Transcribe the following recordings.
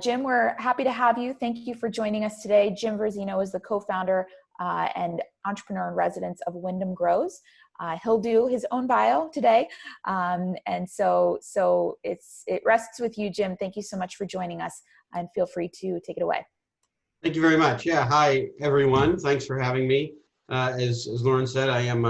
Jim, we're happy to have you. Thank you for joining us today. Jim Verzino is the co-founder and entrepreneur in residence of Windham Grows. He'll do his own bio today. And so it rests with you, Jim. Thank you so much for joining us, and feel free to take it away. Thank you very much. Yeah, hi, everyone. Thanks for having me. As Lauren said, I am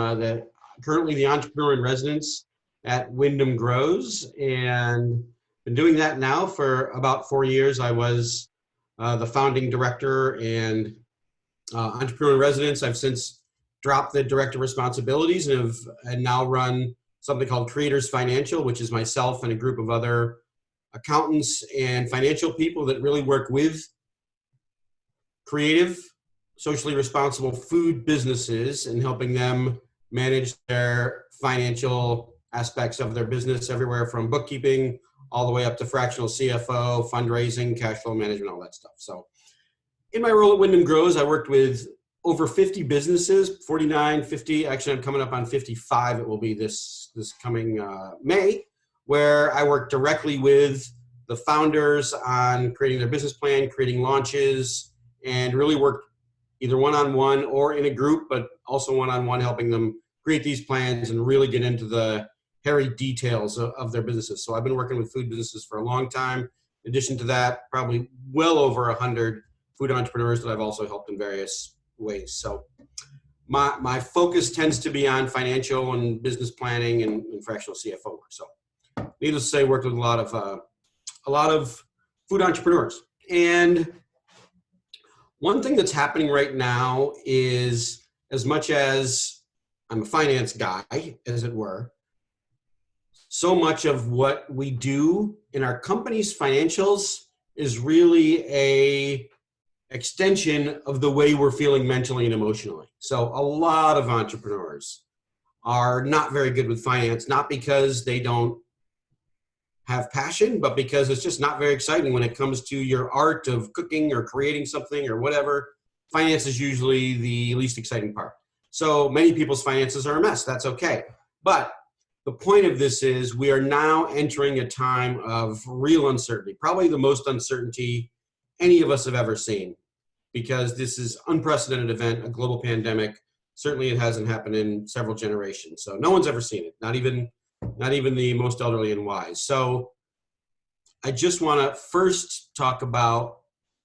currently the entrepreneur in residence at Windham Grows, and been doing that now for about 4 years. I was the founding director and entrepreneur in residence. I've since dropped the director responsibilities and now run something called Creators Financial, which is myself and a group of other accountants and financial people that really work with creative, socially responsible food businesses and helping them manage their financial aspects of their business, everywhere from bookkeeping all the way up to fractional CFO, fundraising, cash flow management, all that stuff. So in my role at Windham Grows, I worked with over 50 businesses, 49, 50, actually I'm coming up on 55, it will be this coming May, where I work directly with the founders on creating their business plan, creating launches, and really work either one-on-one or in a group, but also one-on-one, helping them create these plans and really get into the hairy details of their businesses. So I've been working with food businesses for a long time. In addition to that, probably well over 100 food entrepreneurs that I've also helped in various ways. So my focus tends to be on financial and business planning and fractional CFO work. So needless to say, worked with a lot of food entrepreneurs. And one thing that's happening right now is, as much as I'm a finance guy, as it were, so much of what we do in our company's financials is really a extension of the way we're feeling mentally and emotionally. So a lot of entrepreneurs are not very good with finance, not because they don't have passion, but because it's just not very exciting when it comes to your art of cooking or creating something or whatever. Finance is usually the least exciting part. So many people's finances are a mess. That's okay. But the point of this is we are now entering a time of real uncertainty, probably the most uncertainty any of us have ever seen, because this is an unprecedented event, a global pandemic. Certainly it hasn't happened in several generations. So no one's ever seen it, not even the most elderly and wise. So I just want to first talk about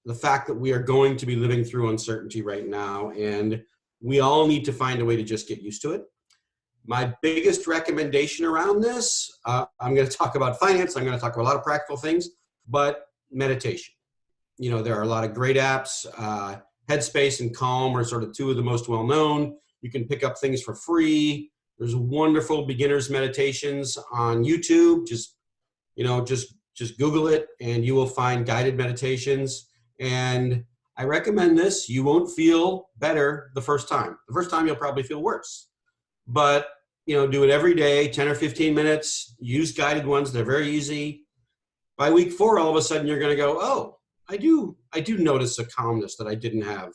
the fact that we are going to be living through uncertainty right now, and we all need to find a way to just get used to it. My biggest recommendation around this, I'm going to talk about finance, I'm going to talk about a lot of practical things, but meditation. You know, there are a lot of great apps. Headspace and Calm are sort of two of the most well-known. You can pick up things for free. There's wonderful beginners meditations on YouTube. Just Google it and you will find guided meditations. And I recommend this. You won't feel better the first time. The first time you'll probably feel worse. But, do it every day, 10 or 15 minutes, use guided ones. They're very easy. By week 4, all of a sudden you're going to go, oh, I do notice a calmness that I didn't have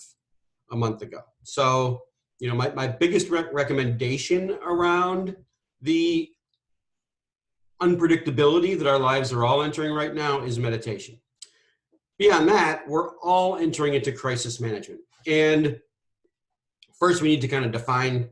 a month ago. So, my biggest recommendation around the unpredictability that our lives are all entering right now is meditation. Beyond that, we're all entering into crisis management. And first we need to kind of define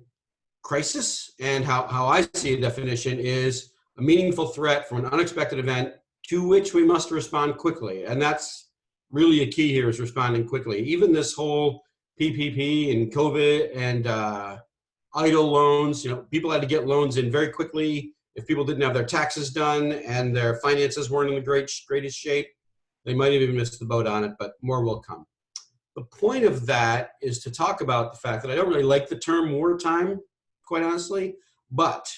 crisis, and how I see a definition is a meaningful threat from an unexpected event to which we must respond quickly. And that's really a key here, is responding quickly. Even this whole PPP and COVID and EIDL loans, people had to get loans in very quickly. If people didn't have their taxes done and their finances weren't in the greatest shape, they might have even missed the boat on it, but more will come. The point of that is to talk about the fact that I don't really like the term wartime, quite honestly, but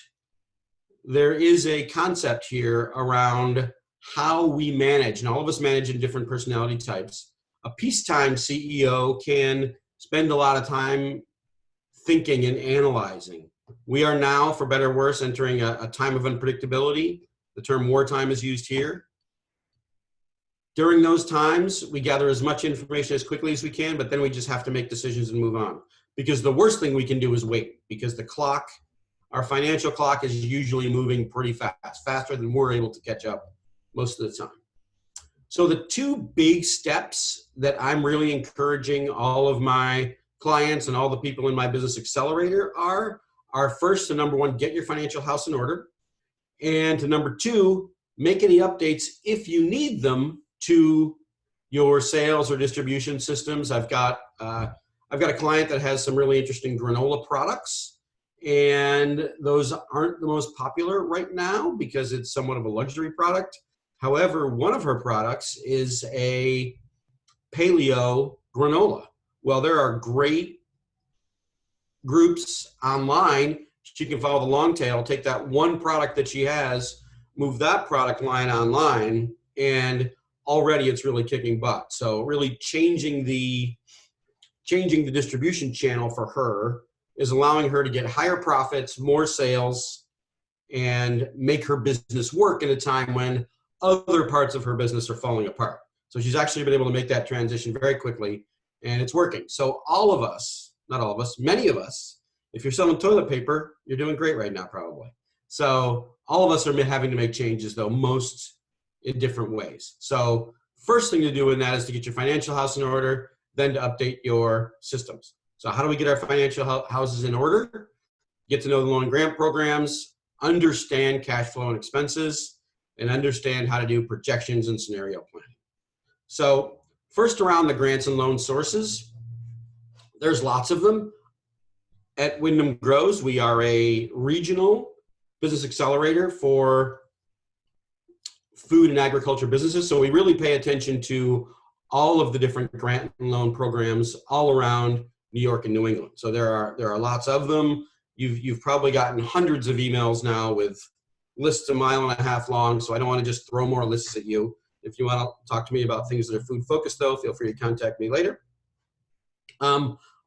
there is a concept here around how we manage, and all of us manage in different personality types. A peacetime CEO can spend a lot of time thinking and analyzing. We are now, for better or worse, entering a time of unpredictability. The term wartime is used here. During those times, we gather as much information as quickly as we can, but then we just have to make decisions and move on. Because the worst thing we can do is wait, because the clock, our financial clock, is usually moving pretty fast, faster than we're able to catch up most of the time. So the two big steps that I'm really encouraging all of my clients and all the people in my business accelerator are first to number one, get your financial house in order. And to number two, make any updates if you need them to your sales or distribution systems. I've got a client that has some really interesting granola products, and those aren't the most popular right now because it's somewhat of a luxury product. However, one of her products is a paleo granola. Well, there are great groups online. She can follow the long tail, take that one product that she has, move that product line online, and already it's really kicking butt. So really changing the distribution channel for her is allowing her to get higher profits, more sales, and make her business work in a time when other parts of her business are falling apart. So she's actually been able to make that transition very quickly, and it's working. So all of us, not all of us, many of us, if you're selling toilet paper, you're doing great right now probably. So all of us are having to make changes, though, most in different ways. So first thing to do in that is to get your financial house in order, then to update your systems. So how do we get our financial houses in order? Get to know the loan and grant programs, understand cash flow and expenses, and understand how to do projections and scenario planning. So first, around the grants and loan sources, there's lots of them. At Windham Grows, we are a regional business accelerator for food and agriculture businesses. So we really pay attention to all of the different grant and loan programs all around New York and New England. So there are lots of them. You've probably gotten hundreds of emails now with lists a mile and a half long. So I don't want to just throw more lists at you. If you want to talk to me about things that are food focused, though, feel free to contact me later.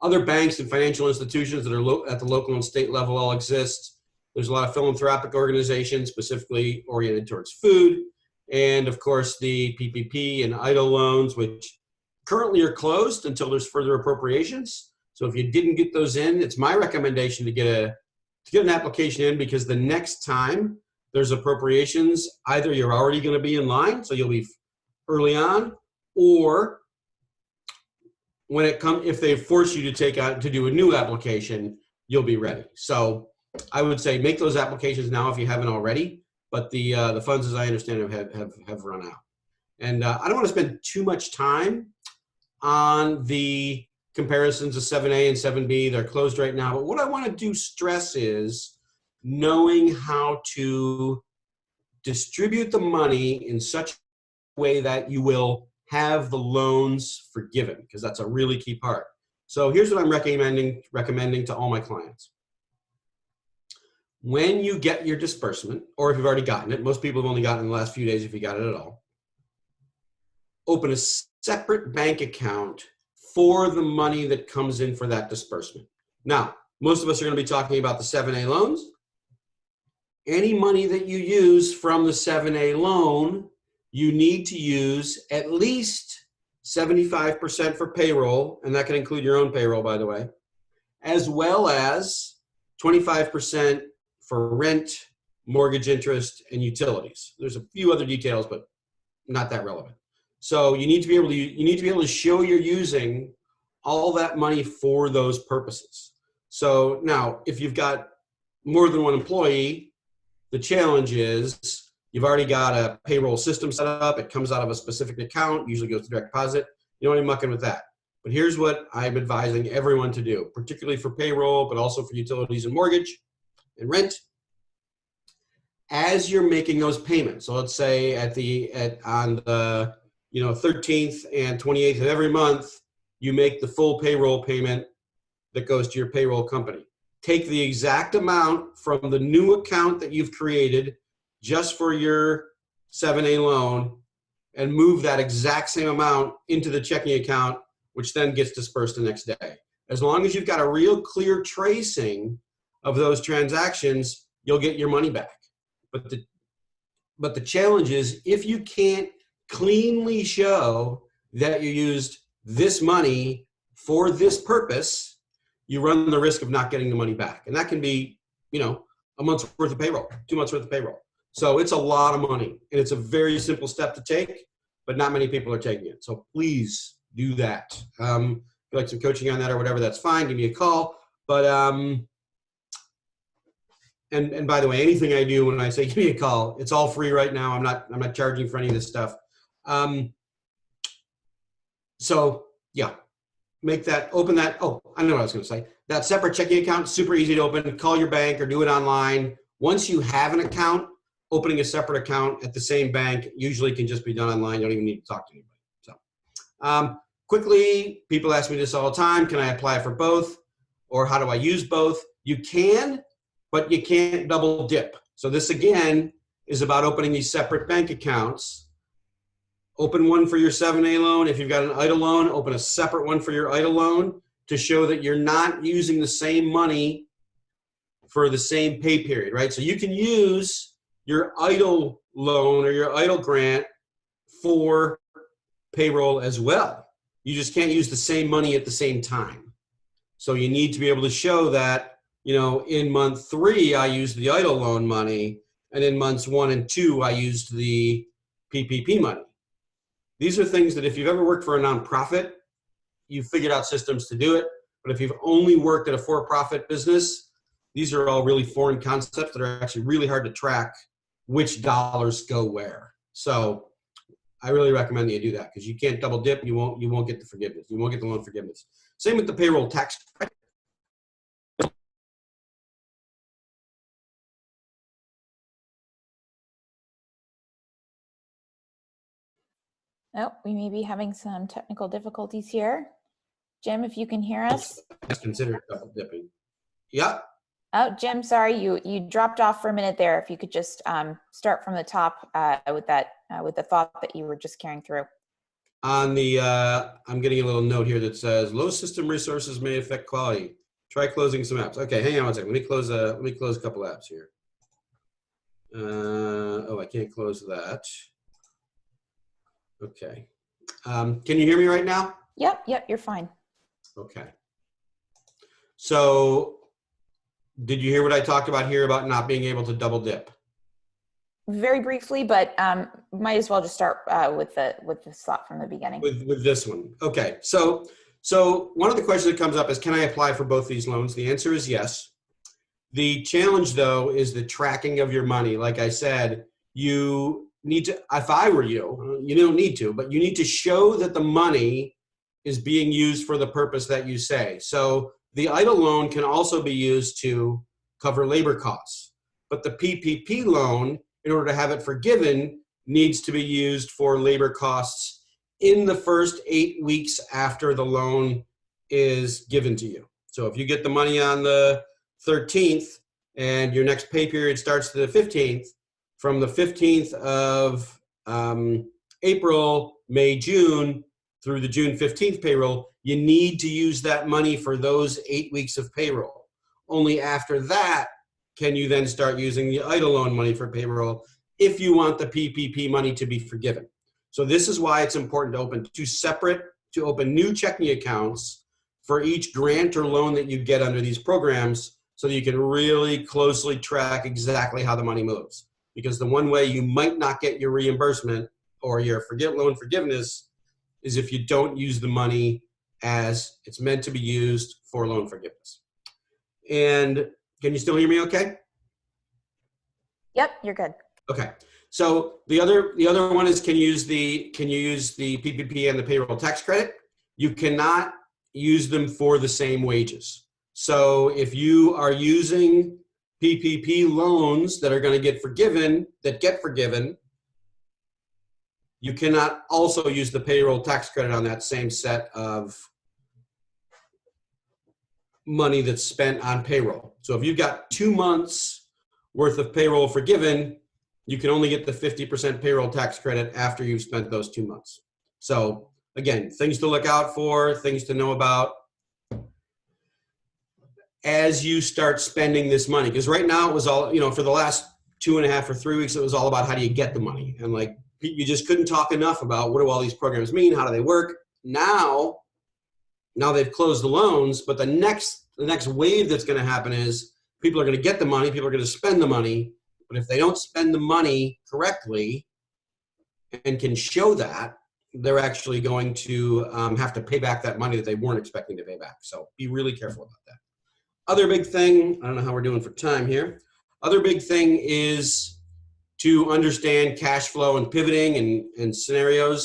Other banks and financial institutions that are at the local and state level all exist. There's a lot of philanthropic organizations specifically oriented towards food. And of course, the PPP and EIDL loans, which currently are closed until there's further appropriations. So if you didn't get those in, it's my recommendation to get an application in, because the next time there's appropriations, either you're already going to be in line, so you'll be early on, or when it comes, if they force you to do a new application, you'll be ready. So I would say make those applications now if you haven't already. But the funds, as I understand it, have run out. And I don't want to spend too much time on the comparisons of 7A and 7B. They're closed right now. But what I want to do stress is knowing how to distribute the money in such a way that you will have the loans forgiven, because that's a really key part. So here's what I'm recommending to all my clients. When you get your disbursement, or if you've already gotten it, most people have only gotten it in the last few days if you got it at all, open a separate bank account for the money that comes in for that disbursement. Now, most of us are going to be talking about the 7A loans. Any money that you use from the 7A loan, you need to use at least 75% for payroll, and that can include your own payroll, by the way, as well as 25% for rent, mortgage interest, and utilities. There's a few other details, but not that relevant. So you need to be able to show you're using all that money for those purposes. So now, if you've got more than one employee, the challenge is you've already got a payroll system set up. It comes out of a specific account, usually goes to direct deposit. You don't want to be mucking with that. But here's what I'm advising everyone to do, particularly for payroll, but also for utilities and mortgage and rent. As you're making those payments, so let's say on the 13th and 28th of every month, you make the full payroll payment that goes to your payroll company. Take the exact amount from the new account that you've created just for your 7A loan and move that exact same amount into the checking account, which then gets dispersed the next day. As long as you've got a real clear tracing of those transactions, you'll get your money back. But the challenge is, if you can't cleanly show that you used this money for this purpose, you run the risk of not getting the money back. And that can be, a month's worth of payroll, 2 months worth of payroll. So it's a lot of money, and it's a very simple step to take. but not many people are taking it. So please do that. If you'd like some coaching on that or whatever, that's fine. Give me a call. But and by the way, anything I do when I say give me a call, it's all free right now. I'm not charging for any of this stuff. So yeah, make that, open that. Oh, I know what I was going to say. That separate checking account, super easy to open. Call your bank or do it online. Once you have an account, opening a separate account at the same bank usually can just be done online. You don't even need to talk to anybody. So quickly, people ask me this all the time. Can I apply for both? Or how do I use both? You can, but you can't double dip. So this again is about opening these separate bank accounts. Open one for your 7A loan. If you've got an EIDL loan, open a separate one for your EIDL loan to show that you're not using the same money for the same pay period, right? So you can use your EIDL loan or your EIDL grant for payroll as well. You just can't use the same money at the same time. So you need to be able to show that, you know, in month 3, I used the EIDL loan money, and in months 1 and 2, I used the PPP money. These are things that if you've ever worked for a nonprofit, you've figured out systems to do it. But if you've only worked at a for-profit business, these are all really foreign concepts that are actually really hard to track which dollars go where. So I really recommend that you do that, because you can't double dip. You won't get the forgiveness. You won't get the loan forgiveness. Same with the payroll tax credit. Oh, we may be having some technical difficulties here. Jim, if you can hear us. Consider double dipping. Yep. Oh, Jim, sorry, you dropped off for a minute there. If you could just start from the top with the thought that you were just carrying through. On the, I'm getting a little note here that says low system resources may affect quality. Try closing some apps. Okay, hang on one second. Let me close a couple apps here. Oh, I can't close that. Okay. Can you hear me right now? Yep, you're fine. Okay. So did you hear what I talked about here about not being able to double dip? Very briefly, but might as well just start with the slot from the beginning. With this one. Okay. So one of the questions that comes up is, can I apply for both these loans? The answer is yes. The challenge, though, is the tracking of your money. Like I said, you need to, if I were you, you don't need to, but you need to show that the money is being used for the purpose that you say. So the EIDL loan can also be used to cover labor costs, but the PPP loan, in order to have it forgiven, needs to be used for labor costs in the first 8 weeks after the loan is given to you. So if you get the money on the 13th and your next pay period starts to the 15th, from the 15th of April, May, June, through the June 15th payroll, you need to use that money for those 8 weeks of payroll. Only after that can you then start using the EIDL loan money for payroll if you want the PPP money to be forgiven. So this is why it's important to open new checking accounts for each grant or loan that you get under these programs, so that you can really closely track exactly how the money moves. Because the one way you might not get your reimbursement or your loan forgiveness is if you don't use the money as it's meant to be used for loan forgiveness. And can you still hear me okay? Yep, you're good. Okay. So the other one is, can you use the PPP and the payroll tax credit? You cannot use them for the same wages. So if you are using PPP loans that are going to get forgiven, you cannot also use the payroll tax credit on that same set of money that's spent on payroll. So if you've got 2 months worth of payroll forgiven, you can only get the 50% payroll tax credit after you've spent those 2 months. So again, things to look out for, things to know about as you start spending this money. Because right now it was all, for the last 2.5 or 3 weeks, it was all about how do you get the money. And like, you just couldn't talk enough about what do all these programs mean? How do they work? Now they've closed the loans, but the next wave that's going to happen is people are going to get the money, people are going to spend the money, but if they don't spend the money correctly, and can show that, they're actually going to have to pay back that money that they weren't expecting to pay back. So be really careful about that. Other big thing, I don't know how we're doing for time here. Other big thing is to understand cash flow and pivoting and scenario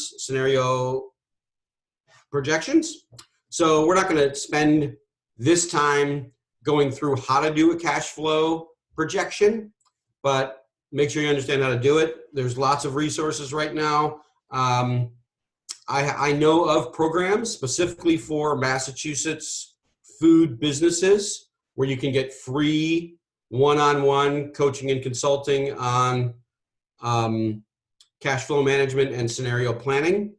projections. So we're not going to spend this time going through how to do a cash flow projection, but make sure you understand how to do it. There's lots of resources right now. I know of programs specifically for Massachusetts food businesses where you can get free one-on-one coaching and consulting on cash flow management and scenario planning.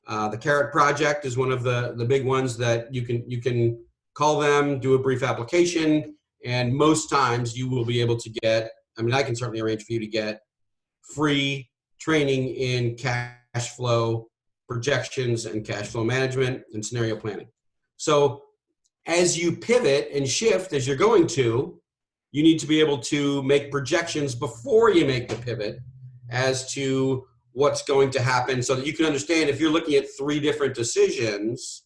The Carrot Project is one of the big ones that you can call them, do a brief application, and most times you will be able to get, I can certainly arrange for you to get free training in cash flow projections and cash flow management and scenario planning. So as you pivot and shift, as you're going to, you need to be able to make projections before you make the pivot as to what's going to happen so that you can understand if you're looking at 3 different decisions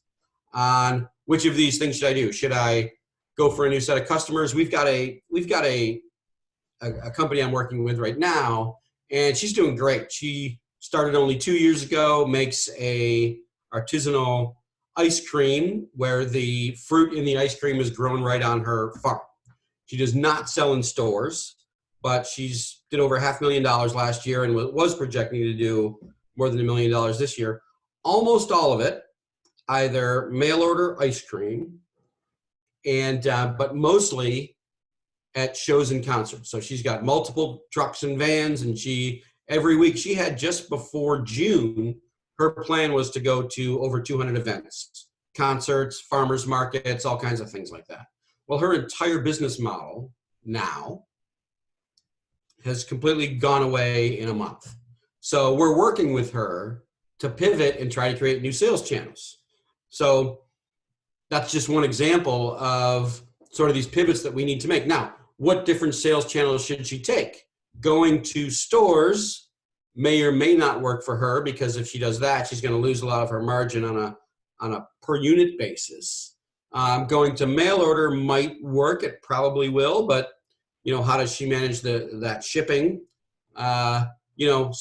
on which of these things should I do. Should I go for a new set of customers? We've got a company I'm working with right now, and she's doing great. She started only 2 years ago, makes a artisanal ice cream where the fruit in the ice cream is grown right on her farm. She does not sell in stores, but she's did over $500,000 last year and was projecting to do more than $1 million this year. Almost all of it, either mail order ice cream, and but mostly at shows and concerts. So she's got multiple trucks and vans, and every week she had, just before June, her plan was to go to over 200 events, concerts, farmers markets, all kinds of things like that. Well, her entire business model now has completely gone away in a month. So we're working with her to pivot and try to create new sales channels. So that's just one example of sort of these pivots that we need to make. Now, what different sales channels should she take? Going to stores may or may not work for her, because if she does that, she's going to lose a lot of her margin on a per unit basis. Going to mail order might work. It probably will, but how does she manage that shipping? So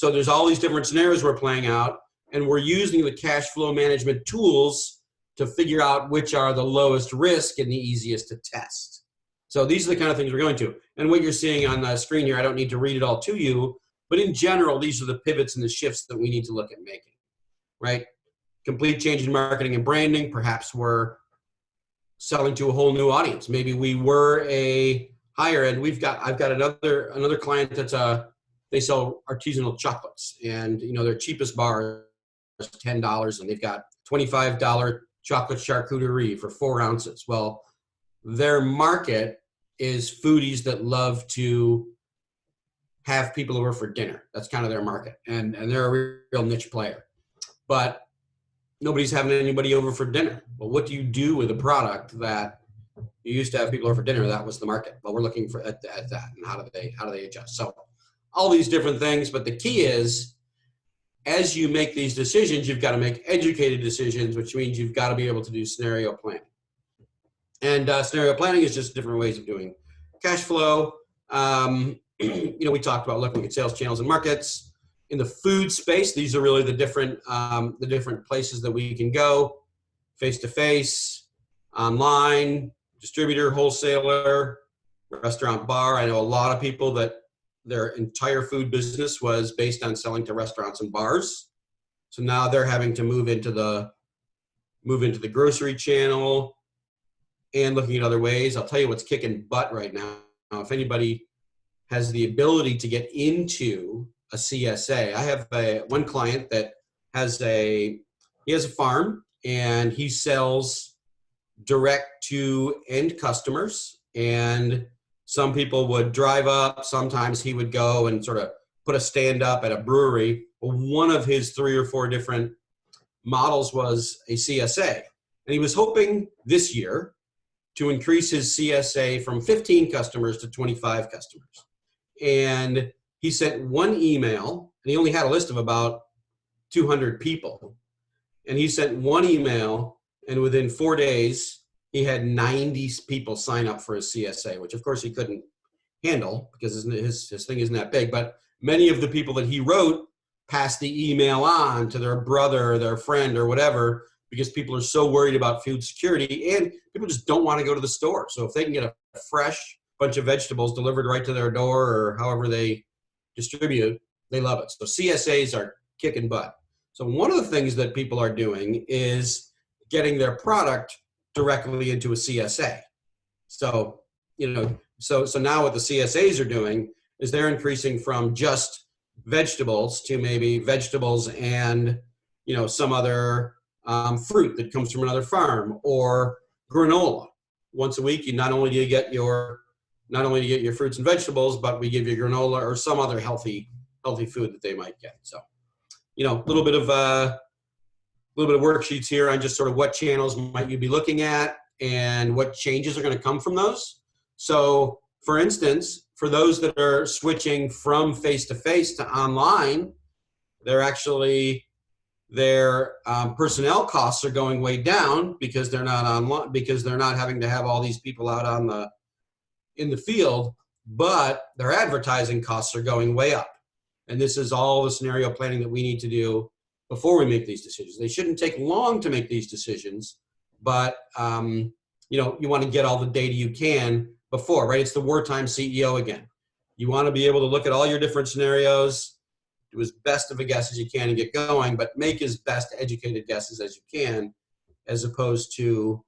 there's all these different scenarios we're playing out, and we're using the cash flow management tools to figure out which are the lowest risk and the easiest to test. So these are the kind of things we're going to. And what you're seeing on the screen here, I don't need to read it all to you, but in general, these are the pivots and the shifts that we need to look at making, right? Complete change in marketing and branding. Perhaps we're selling to a whole new audience. Maybe we were a higher end. I've got another client they sell artisanal chocolates, and their cheapest bar is $10, and they've got $25 chocolate charcuterie for 4 ounces. Well, their market is foodies that love to have people over for dinner. That's kind of their market, and they're a real niche player. But nobody's having anybody over for dinner. Well, what do you do with a product that you used to have people over for dinner? That was the market. Well, we're looking at that, and how do they adjust? So all these different things, but the key is, as you make these decisions, you've got to make educated decisions, which means you've got to be able to do scenario planning. And scenario planning is just different ways of doing cash flow. We talked about looking at sales channels and markets. In the food space, these are really the different places that we can go: face-to-face, online, distributor, wholesaler, restaurant, bar. I know a lot of people that their entire food business was based on selling to restaurants and bars. So now they're having to move into the grocery channel and looking at other ways. I'll tell you what's kicking butt right now. If anybody has the ability to get into a CSA, I have one client that has a farm, and he sells direct to end customers, and some people would drive up. Sometimes he would go and sort of put a stand up at a brewery. One of his 3 or 4 different models was a CSA, and he was hoping this year to increase his CSA from 15 customers to 25 customers. And he sent one email, and he only had a list of about 200 people. And he sent one email, and within 4 days, he had 90 people sign up for his CSA, which of course he couldn't handle because his thing isn't that big. But many of the people that he wrote passed the email on to their brother or their friend or whatever, because people are so worried about food security and people just don't want to go to the store. So if they can get a fresh bunch of vegetables delivered right to their door or however they distribute, they love it. So CSAs are kicking butt. So one of the things that people are doing is getting their product directly into a CSA. So, so now what the CSAs are doing is they're increasing from just vegetables to maybe vegetables and, some other fruit that comes from another farm, or granola. Once a week, not only do you get your fruits and vegetables, but we give you granola or some other healthy food that they might get. So, a little bit of worksheets here on just sort of what channels might you be looking at and what changes are going to come from those. So, for instance, for those that are switching from face-to-face to online, their personnel costs are going way down because they're not online, because they're not having to have all these people out in the field, but their advertising costs are going way up. And this is all the scenario planning that we need to do before we make these decisions. They shouldn't take long to make these decisions, but you want to get all the data you can before, right? It's the wartime CEO again. You want to be able to look at all your different scenarios, do as best of a guess as you can and get going, but make as best educated guesses as you can, as opposed to,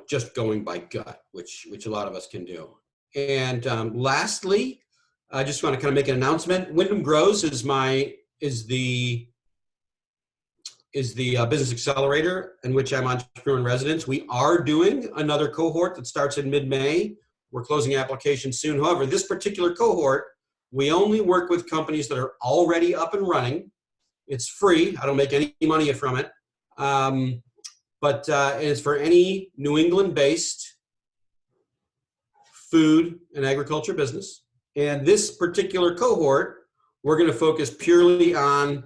just going by gut, which a lot of us can do. And lastly, I just want to kind of make an announcement. Windham Grows is the business accelerator in which I'm entrepreneur in residence. We are doing another cohort that starts in mid-May. We're closing applications soon. However, this particular cohort, we only work with companies that are already up and running. It's free. I don't make any money from it. But it's for any New England-based food and agriculture business. And this particular cohort, we're going to focus purely on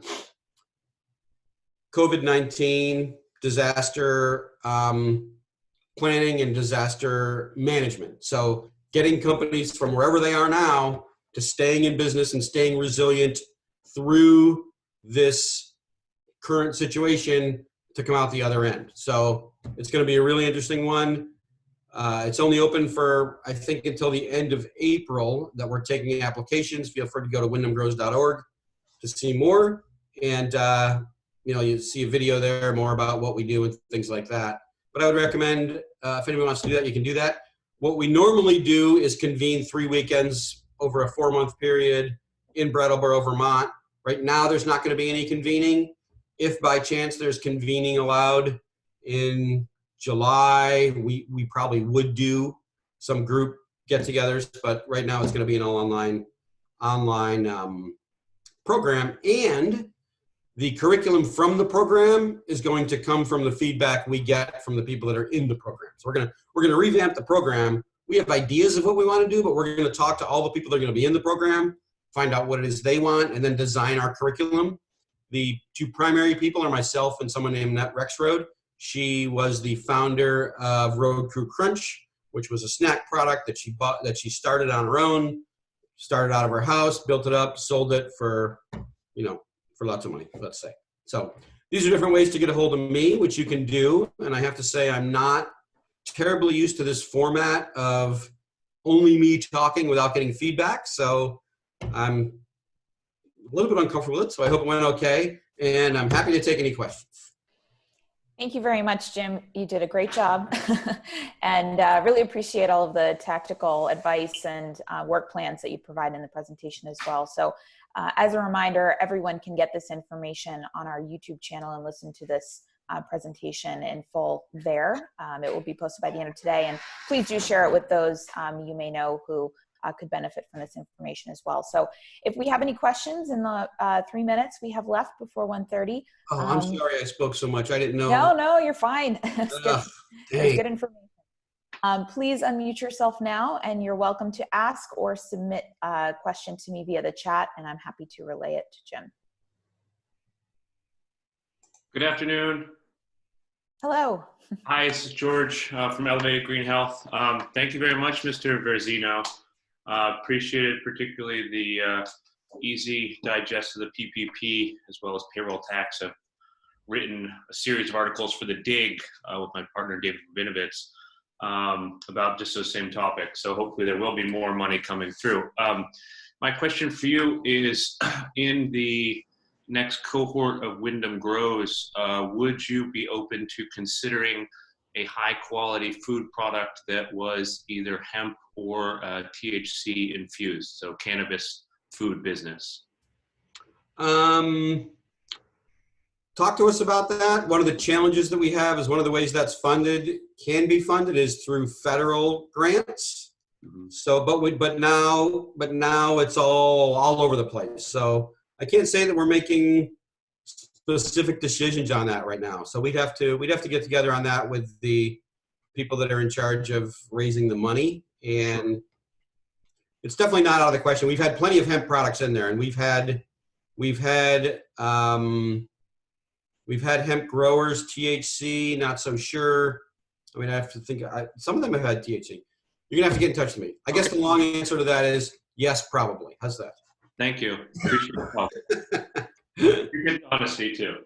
COVID-19 disaster planning and disaster management. So getting companies from wherever they are now to staying in business and staying resilient through this current situation to come out the other end. So it's going to be a really interesting one. It's only open for, I think, until the end of April that we're taking applications. Feel free to go to windhamgrows.org to see more. And, you see a video there more about what we do and things like that. But I would recommend, if anyone wants to do that, you can do that. What we normally do is convene 3 weekends over a 4-month period in Brattleboro, Vermont. Right now, there's not going to be any convening. If by chance there's convening allowed in July, we probably would do some group get-togethers, but right now it's going to be an all online program. And the curriculum from the program is going to come from the feedback we get from the people that are in the program. So we're gonna revamp the program. We have ideas of what we want to do, but we're going to talk to all the people that are going to be in the program, find out what it is they want, and then design our curriculum. The 2 primary people are myself and someone named Nat Rexroad. She was the founder of Road Crew Crunch, which was a snack product that she bought, that she started on her own, started out of her house, built it up, sold it for lots of money, let's say. So these are different ways to get a hold of me, which you can do. And I have to say, I'm not terribly used to this format of only me talking without getting feedback. So I'm a little bit uncomfortable with it. So I hope it went okay. And I'm happy to take any questions. Thank you very much, Jim. You did a great job. And really appreciate all of the tactical advice and work plans that you provide in the presentation as well. So as a reminder, everyone can get this information on our YouTube channel and listen to this presentation in full there. It will be posted by the end of today. And please do share it with those you may know who could benefit from this information as well. So if we have any questions in the 3 minutes we have left before 1:30. Oh, I'm sorry I spoke so much. I didn't know. No, you're fine. There's good information. Please unmute yourself now, and you're welcome to ask or submit a question to me via the chat, and I'm happy to relay it to Jim. Good afternoon. Hello. Hi, this is George from Elevated Green Health. Thank you very much, Mr. Verzino. Appreciate it, particularly the easy digest of the PPP as well as payroll tax. I've written a series of articles for the Dig with my partner David Vinovitz about just those same topics. So hopefully there will be more money coming through. My question for you is, in the next cohort of Windham Grows, would you be open to considering a high quality food product that was either hemp or THC infused, so cannabis food business? Talk to us about that. One of the challenges that we have is one of the ways that's can be funded is through federal grants. Mm-hmm. So, but now it's all over the place. So I can't say that we're making specific decisions on that right now. So we'd have to get together on that with the people that are in charge of raising the money. And it's definitely not out of the question. We've had plenty of hemp products in there, and we've had hemp growers, THC, not so sure. I mean, I have to think. Some of them have had THC. You're gonna have to get in touch with me. I guess the long answer to that is yes, probably. How's that? Thank you. Appreciate it. Good honesty too.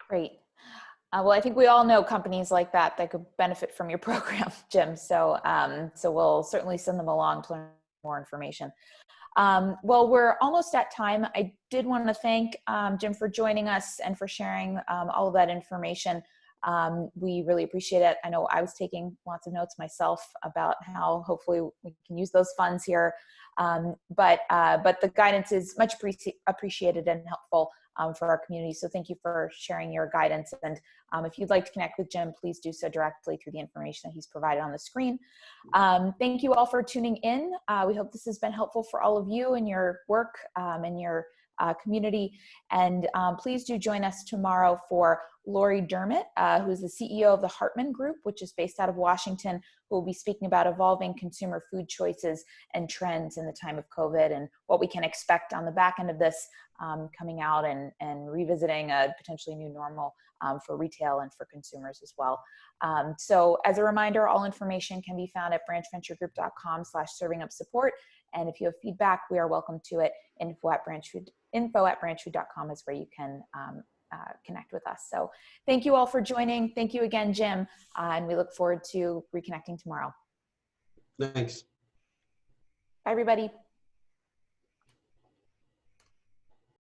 Great. Well, I think we all know companies like that could benefit from your program, Jim. So, so we'll certainly send them along to learn more information. Well, we're almost at time. I did want to thank Jim for joining us and for sharing all of that information. We really appreciate it. I know I was taking lots of notes myself about how hopefully we can use those funds here. But the guidance is much appreciated and helpful for our community. So thank you for sharing your guidance. And if you'd like to connect with Jim, please do so directly through the information that he's provided on the screen. Thank you all for tuning in. We hope this has been helpful for all of you in your work and your community. And please do join us tomorrow for Lori Dermott, who is the CEO of the Hartman Group, which is based out of Washington, who will be speaking about evolving consumer food choices and trends in the time of COVID and what we can expect on the back end of this coming out and revisiting a potentially new normal for retail and for consumers as well. So as a reminder, all information can be found at branchventuregroup.com/servingupsupport. And if you have feedback, we are welcome to it. Info@branchfood.com is where you can connect with us. So thank you all for joining. Thank you again, Jim. And we look forward to reconnecting tomorrow. Thanks. Bye, everybody.